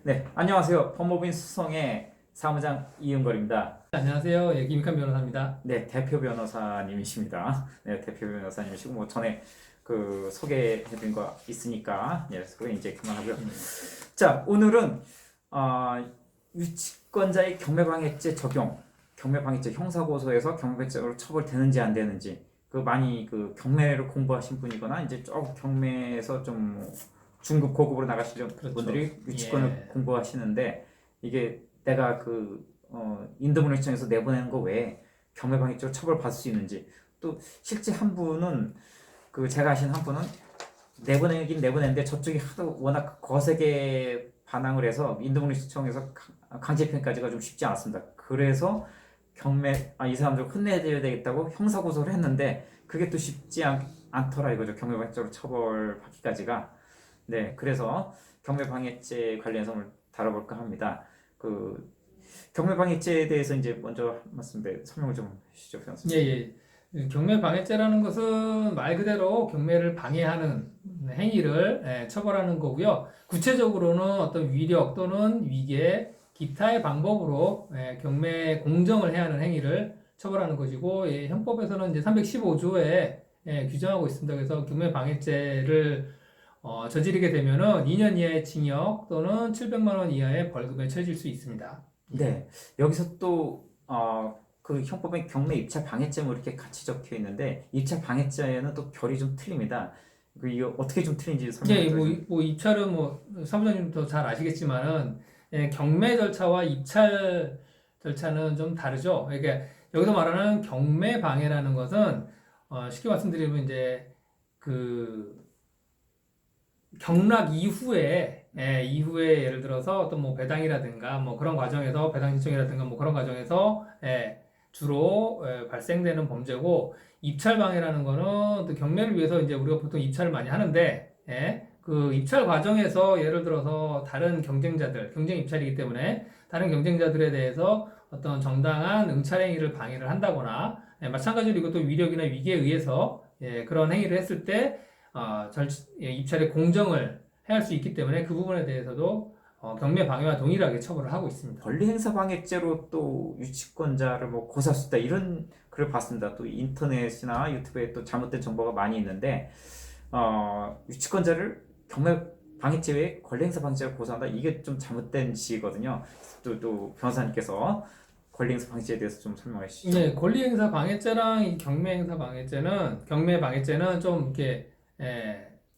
네, 안녕하세요. 법무부인 수성의 사무장 이은걸입니다. 안녕하세요. 예, 김익환 변호사입니다. 네, 대표 변호사님이십니다. 네, 대표 변호사님이시고 뭐 전에 그 소개해드린 거 있으니까 소개 이제 그만하고요. 자, 오늘은 유치권자의 경매방해죄 적용, 경매방해죄 형사고소에서 경매죄로 처벌되는지 안 되는지 그 많이 그 경매를 공부하신 분이거나 이제 조금 경매에서 좀 중급 고급으로 나가시는 그렇죠. 분들이 유치권을 예. 공부하시는데 이게 내가 인도문의청에서 내보내는 거 외에 경매방해죄로 처벌받을 수 있는지 또 실제 한 분은 그 제가 아신 한 분은 내보내긴 내보냈는데 저쪽이 하도 워낙 거세게 반항을 해서 인도문의청에서 강제편까지가 좀 쉽지 않았습니다. 그래서 이 사람들 혼내줘야 되겠다고 형사고소를 했는데 그게 또 쉽지 않더라 이거죠. 경매방해죄로 처벌받기까지가. 네, 그래서 경매방해죄 관련해서 오늘 다뤄볼까 합니다. 그 경매방해죄에 대해서 이제 먼저 설명을 좀 해주시죠, 변호사님. 예. 경매 방해죄라는 것은 말 그대로 경매를 방해하는 행위를 처벌하는 거고요. 구체적으로는 어떤 위력 또는 위계, 기타의 방법으로 경매 공정을 해야 하는 행위를 처벌하는 것이고, 형법에서는 이제 315조에 규정하고 있습니다. 그래서 경매 방해죄를 저지르게 되면은 2년 이하의 징역 또는 700만 원 이하의 벌금에 처해질 수 있습니다. 네, 여기서 또 그 형법에 경매 입찰 방해죄 뭐 이렇게 같이 적혀 있는데 입찰 방해죄는 또 결이 좀 틀립니다. 이거 어떻게 좀 틀린지 설명해 예, 주세요. 뭐 입찰은 사무장님 더 잘 아시겠지만은 경매 절차와 입찰 절차는 좀 다르죠. 그러니까 여기서 말하는 경매 방해라는 것은 쉽게 말씀드리면 이제 그 경락 이후에 예를 들어서 어떤 뭐 배당이라든가 뭐 그런 과정에서 배당 신청이라든가 뭐 그런 과정에서 주로 발생되는 범죄고 입찰 방해라는 거는 또 경매를 위해서 이제 우리가 보통 입찰을 많이 하는데 그 입찰 과정에서 예를 들어서 다른 경쟁자들 경쟁 입찰이기 때문에 다른 경쟁자들에 대해서 어떤 정당한 응찰 행위를 방해를 한다거나 마찬가지로 이것도 위력이나 위기에 의해서 그런 행위를 했을 때 입찰의 공정을 해야 할 수 있기 때문에 그 부분에 대해서도 경매 방해와 동일하게 처벌을 하고 있습니다. 권리행사 방해죄로 또 유치권자를 뭐 고소할 수 있다 이런 글을 봤습니다. 또 인터넷이나 유튜브에 또 잘못된 정보가 많이 있는데 유치권자를 경매 방해죄 외에 권리행사 방해죄로 고소한다 이게 좀 잘못된 지거든요. 또 변호사님께서 권리행사 방해죄에 대해서 좀 설명해 주시죠. 네, 권리행사 방해죄랑 이 경매 방해죄는 좀 이렇게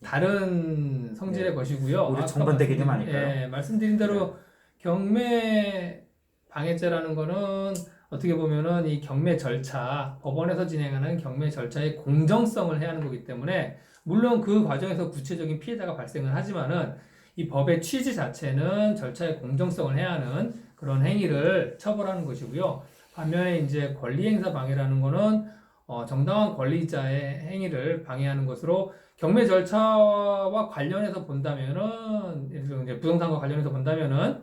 다른 성질의 네. 것이고요. 오히려 정반대 개념 아닐까요? 말씀드린 대로 경매 방해죄라는 거는 어떻게 보면은 이 경매 절차, 법원에서 진행하는 경매 절차의 공정성을 해야 하는 거기 때문에 물론 그 과정에서 구체적인 피해자가 발생을 하지만은 이 법의 취지 자체는 절차의 공정성을 해야 하는 그런 행위를 처벌하는 것이고요. 반면에 이제 권리행사 방해라는 거는 정당한 권리자의 행위를 방해하는 것으로 경매 절차와 관련해서 본다면은 예를 들어 이제 부동산과 관련해서 본다면은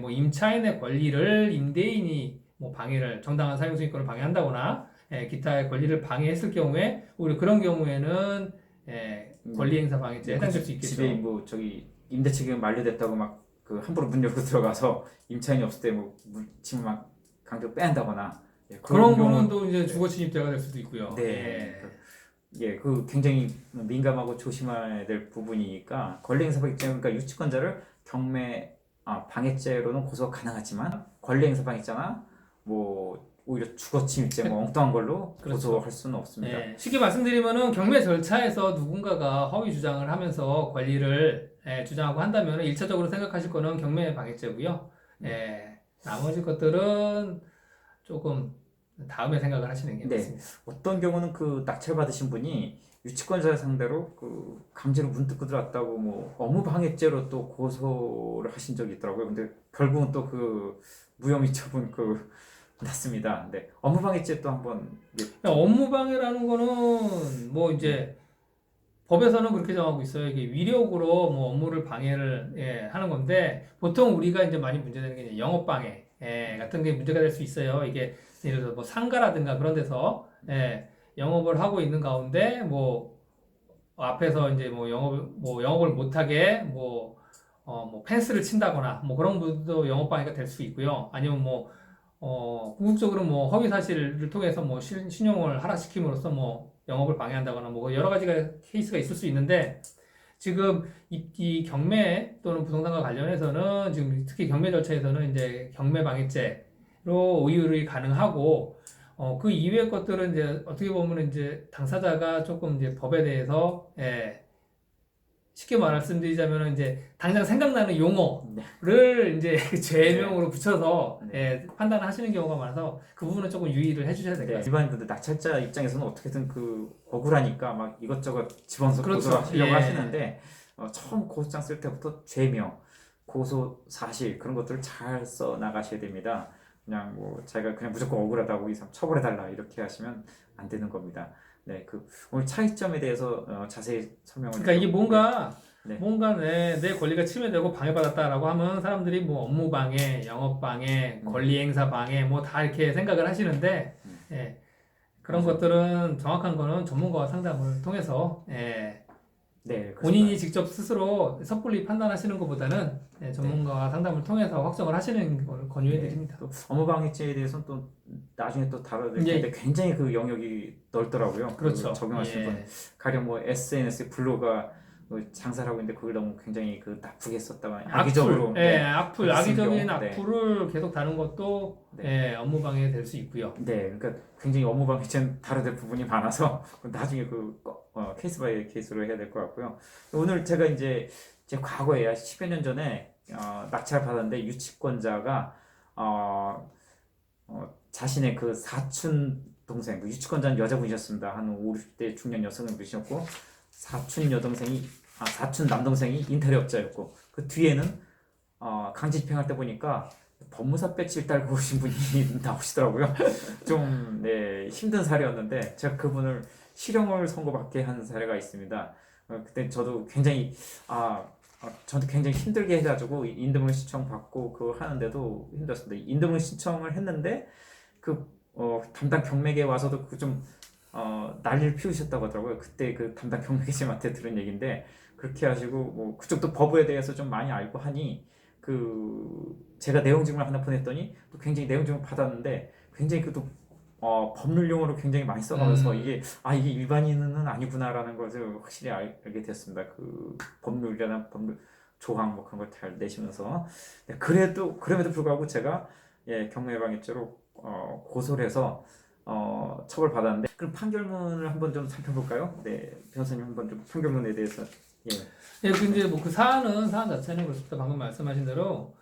뭐 임차인의 권리를 임대인이 뭐 방해를 정당한 사용 수익권을 방해한다거나 기타의 권리를 방해했을 경우에 우리 그런 경우에는 권리행사 방해죄에 해당될 수 있겠죠. 집에 뭐 임대책이 만료됐다고 막 그 함부로 문 열고 들어가서 임차인이 없을 때 뭐 집을 막 강제로 빼앗다거나 그런 거는 또 이제 주거 침입죄가 될 수도 있고요. 네. 그 굉장히 민감하고 조심해야 될 부분이니까 권리행사 방해죄 그러니까 유치권자를 경매 방해죄로는 고소가 가능하지만 권리행사 방해죄나 뭐 오히려 주거침입죄 뭐 엉뚱한 걸로 그렇죠. 고소할 수는 없습니다. 쉽게 말씀드리면은 경매 절차에서 누군가가 허위 주장을 하면서 권리를 주장하고 한다면 1차적으로 생각하실 거는 경매 방해죄고요. 나머지 것들은 조금 다음에 생각을 하시는 게 맞습니다. 어떤 경우는 그 낙찰 받으신 분이 유치권자 상대로 그 강제로 문 뜯고 들어왔다고 뭐 업무방해죄로 또 고소를 하신 적이 있더라고요. 근데 결국은 또 그 무혐의 처분 났습니다. 네, 업무방해죄 또 한번 업무방해라는 거는 뭐 이제 법에서는 그렇게 정하고 있어요. 이게 위력으로 뭐 업무를 방해를 하는 건데 보통 우리가 이제 많이 문제되는 게 이제 영업방해 같은 게 문제가 될 수 있어요. 이게 예를 들어서 뭐 상가라든가 그런 데서 영업을 하고 있는 가운데 뭐 앞에서 이제 뭐 영업을 못하게 뭐 뭐 펜스를 친다거나 뭐 그런 분도 영업방해가 될 수 있고요. 아니면 뭐 궁극적으로 뭐 허위 사실을 통해서 뭐 신용을 하락시킴으로써 뭐 영업을 방해한다거나 뭐 여러 가지가 케이스가 있을 수 있는데 지금 이 경매 또는 부동산과 관련해서는 지금 특히 경매 절차에서는 이제 경매 방해죄로 의율이 가능하고 그 이외의 것들은 이제 어떻게 보면 이제 당사자가 조금 이제 법에 대해서 쉽게 말씀드리자면 이제 당장 생각나는 용어를 이제 죄명으로 붙여서 판단을 하시는 경우가 많아서 그 부분은 조금 유의를 해주셔야 될 것 같습니다. 일반인들 낙찰자 입장에서는 어떻게든 그 억울하니까 막 이것저것 집어넣어서 그렇죠. 고소를 하려고 예. 하시는데 처음 고소장 쓸 때부터 죄명, 고소 사실 그런 것들을 잘 써 나가셔야 됩니다. 그냥 뭐 자기가 그냥 무조건 억울하다고 이 사람 처벌해달라 이렇게 하시면 안 되는 겁니다. 네, 그 오늘 차이점에 대해서 자세히 설명을. 그러니까 이게 뭔가 네. 내 권리가 침해되고 방해받았다라고 하면 사람들이 뭐 업무 방해, 영업 방해, 권리 행사 방해 뭐 다 이렇게 생각을 하시는데 그런 맞아요. 것들은 정확한 거는 전문가와 상담을 통해서 네, 본인이 직접 스스로 섣불리 판단하시는 것보다는 전문가와 상담을 통해서 확정을 하시는 걸 권유해 드립니다. 또 업무방해죄에 대해서는 또 나중에 또 다뤄야 될 텐데 굉장히 그 영역이 넓더라고요. 그렇죠. 그 적용하시는 분 가령 뭐 SNS 블로그가 장사를 하고 있는데 그걸 너무 굉장히 그 나쁘게 썼다가 악의적으로 악의적인 경우, 악플을 계속 다는 것도 업무 방해 될 수 있고요. 네, 그러니까 굉장히 업무방해죄는 다뤄야 될 부분이 많아서 나중에 케이스 바이 케이스로 해야 될 것 같고요. 오늘 제가 이제 제 과거에 10여 년 전에 낙찰 받았는데 유치권자가 자신의 그 사촌 동생, 그 유치권자는 여자분이셨습니다. 한 5, 60대 중년 여성을 모셨고 사촌 남동생이 인테리어업자였고 그 뒤에는 강제 집행할 때 보니까 법무사 배지를 달고 오신 분이 나오시더라고요. 좀 힘든 사례였는데 제가 그분을 실형을 선고받게 한 사례가 있습니다. 그때 저도 굉장히 저도 굉장히 힘들게 해가지고 인등록 신청 받고 그거 하는데도 힘들었습니다. 인등록 신청을 했는데 담당 경매계 와서도 좀 난리를 피우셨다고 하더라고요. 그때 그 담당 경매계장한테 들은 얘기인데 그렇게 하시고 뭐 그쪽도 법에 대해서 좀 많이 알고 하니 제가 내용 증명을 하나 보냈더니 또 굉장히 내용 증명 받았는데 굉장히 법률 용어로 굉장히 많이 써가면서 이게 일반인은 아니구나라는 것을 확실히 알게 됐습니다. 그 법률이나 법률 조항 뭐 그런 걸 잘 내시면서 그럼에도 불구하고 제가 경매방해죄로 고소를 해서 처벌받았는데 그럼 판결문을 한번 좀 살펴볼까요? 네, 변호사님 한번 좀 판결문에 대해서. 근데 뭐 사안 자체는 그렇습니다. 방금 말씀하신 대로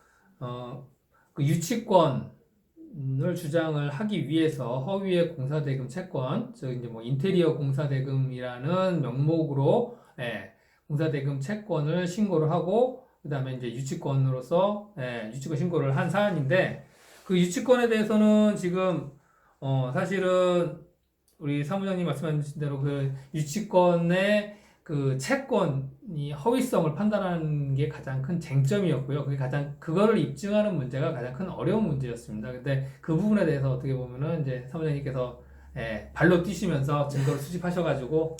그 유치권을 주장을 하기 위해서 허위의 공사대금 채권, 즉 이제 뭐 인테리어 공사대금이라는 명목으로 공사대금 채권을 신고를 하고 그다음에 이제 유치권으로서 유치권 신고를 한 사안인데 그 유치권에 대해서는 지금 사실은 우리 사무장님 말씀하신 대로 그 유치권의 그 채권이 허위성을 판단하는 게 가장 큰 쟁점이었고요. 그거를 입증하는 문제가 가장 큰 어려운 문제였습니다. 근데 그 부분에 대해서 어떻게 보면은 이제 사무장님께서 발로 뛰시면서 증거를 수집하셔가지고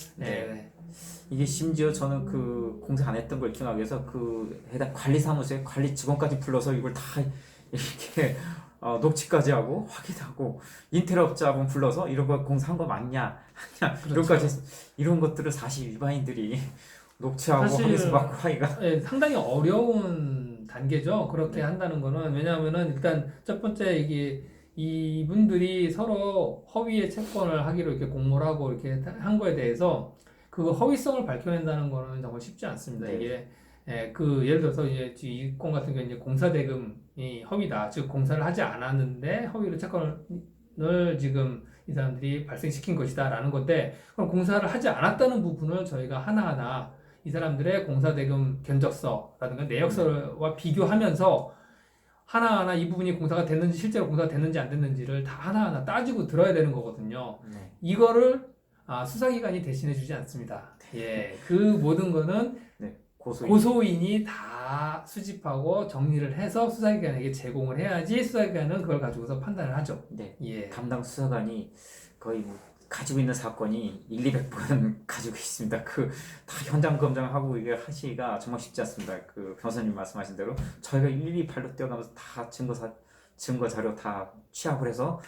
이게 심지어 저는 그 공사 안 했던 걸 기억하기 위해서 해당 관리사무소에 관리 직원까지 불러서 이걸 다 이렇게 녹취까지 하고 확인하고 인테리어업자분 불러서 이런 거 공사한 거 맞냐 그렇죠. 이런 것들을 사실 일반인들이 녹취하고 하면서 막 하기가 상당히 어려운 단계죠. 그렇게 한다는 거는 왜냐하면은 일단 첫 번째 이분들이 서로 허위의 채권을 하기로 이렇게 공모를 하고 이렇게 한 거에 대해서 그 허위성을 밝혀낸다는 거는 정말 쉽지 않습니다. 이게 예를 들어서 이 건 같은 경우 이제 공사대금이 허위다. 즉 공사를 하지 않았는데 허위로 채권을 지금 이 사람들이 발생시킨 것이다라는 건데 그럼 공사를 하지 않았다는 부분을 저희가 하나하나 이 사람들의 공사대금 견적서라든가 내역서와 비교하면서 하나하나 이 부분이 공사가 됐는지 실제로 공사가 됐는지 안 됐는지를 다 하나하나 따지고 들어야 되는 거거든요. 이거를 수사기관이 대신해주지 않습니다. 그 모든 거는 고소인이 다 수집하고 정리를 해서 수사기관에게 제공을 해야지 수사기관은 그걸 가지고서 판단을 하죠. 담당 수사관이 거의 가지고 있는 사건이 1, 200건 가지고 있습니다. 그 다 현장 검증하고 이게 하시기가 정말 쉽지 않습니다. 그 변호사님 말씀하신 대로 저희가 일일이 발로 뛰어가면서 다 증거 자료 다 취합을 해서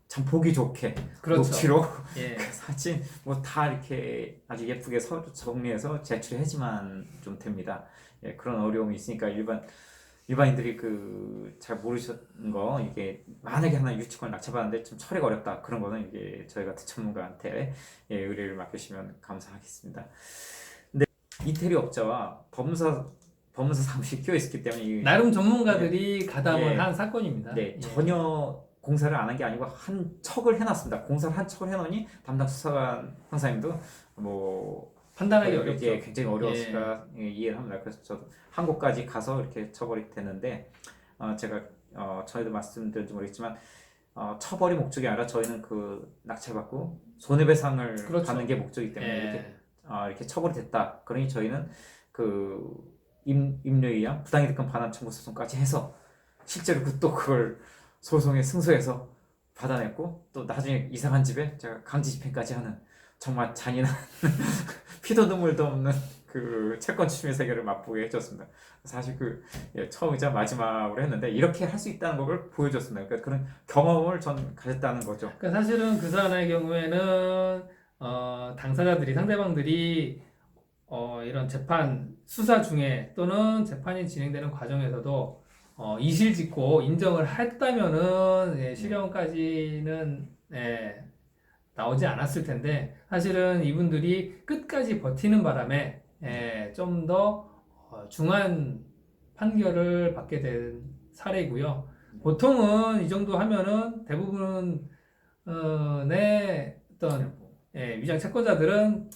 참 보기 좋게 그렇죠. 녹취록, 예. 그 사진 뭐 다 이렇게 아주 예쁘게 정리해서 제출해야지만 좀 됩니다. 예, 그런 어려움이 있으니까 일반인들이 그 잘 모르셨는 거 이게 만약에 하나 유치권 낙찰받았는데 좀 처리가 어렵다 그런 거는 이게 저희 같은 전문가한테 예, 의뢰를 맡기시면 감사하겠습니다. 근데 이태리 업자와 법무사 사무실이 끼어 있었기 때문에 나름 전문가들이 가담을 예. 한 사건입니다. 네, 예. 전혀 공사를 안 한 게 아니고 한 척을 해놨습니다. 공사를 한 척을 해놓으니 담당 수사관 형사님도 뭐 판단하기 어렵죠. 예, 굉장히 어려웠으니까 예, 이해를 합니다. 그래서 저도 한국까지 가서 이렇게 처벌이 됐는데 제가 저희도 말씀드린지 모르겠지만 처벌이 목적이 아니라 저희는 그 낙찰받고 손해배상을 그렇죠. 받는 게 목적이기 때문에 예. 이렇게 처벌이 됐다. 그러니 저희는 그 임료의양 부당이득금 반환 청구 소송까지 해서 실제로 그걸 소송에 승소해서 받아냈고 또 나중에 이상한 집에 제가 강제 집행까지 하는 정말 잔인한 피도 눈물도 없는 그 채권 추심의 세계를 맛보게 해줬습니다. 사실 처음이자 마지막으로 했는데 이렇게 할 수 있다는 걸 보여줬습니다. 그러니까 그런 경험을 전 가졌다는 거죠. 그러니까 사실은 그 사안의 경우에는 당사자들이 상대방들이 이런 재판 수사 중에 또는 재판이 진행되는 과정에서도 이실직고 인정을 했다면은 예, 실형까지는 예, 나오지 않았을 텐데 사실은 이분들이 끝까지 버티는 바람에 좀 더 중한 판결을 받게 된 사례고요. 보통은 이 정도 하면은 대부분 내 어떤 위장 채권자들은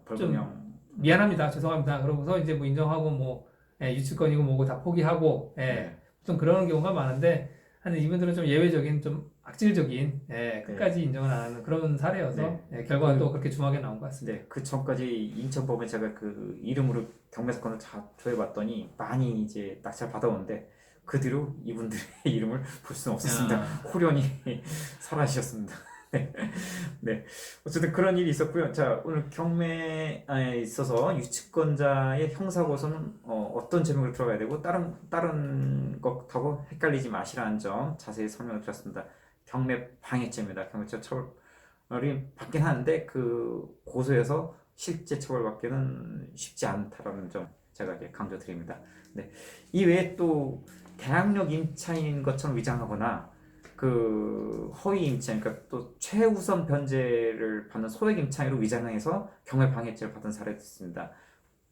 벌금형 미안합니다, 죄송합니다. 그러고서 이제 뭐 인정하고 뭐 유치권이고 뭐고 다 포기하고 네. 보통 그런 경우가 많은데 하는 이분들은 좀 예외적인 좀 악질적인 끝까지 인정을 안 하는 그런 사례여서 결과가 또 그렇게 중하게 나온 것 같습니다. 네, 그 전까지 인천법에 제가 그 이름으로 경매 사건을 조회봤더니 많이 이제 낙찰 받아오는데 그 뒤로 이분들의 이름을 볼 수는 없었습니다. 호련히 사라지셨습니다. 네, 어쨌든 그런 일이 있었고요. 자, 오늘 경매에 있어서 유치권자의 형사고소는 어떤 제목으로 들어가야 되고 다른 것하고 헷갈리지 마시라는 점 자세히 설명을 드렸습니다. 경매 방해죄입니다. 경매죄 처벌이 받긴 하는데 그 고소해서 실제 처벌받기는 쉽지 않다라는 점 제가 이제 강조드립니다. 네, 이 외에 또 대학력 임차인 것처럼 위장하거나 그 허위 임차인, 그러니까 또 최우선 변제를 받는 소액 임차인으로 위장해서 경매 방해죄를 받은 사례도 있습니다.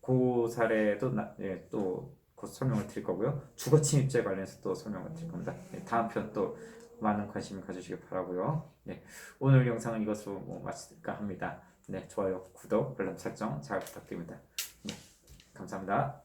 그 사례도 또 곧 설명을 드릴 거고요. 주거 침입죄 관련해서 또 설명을 드릴 겁니다. 다음 편 또 많은 관심 가주시기 바라고요. 오늘 영상은 이것으로 마칠까 합니다. 좋아요, 구독, 알람 설정 잘 부탁드립니다. 감사합니다.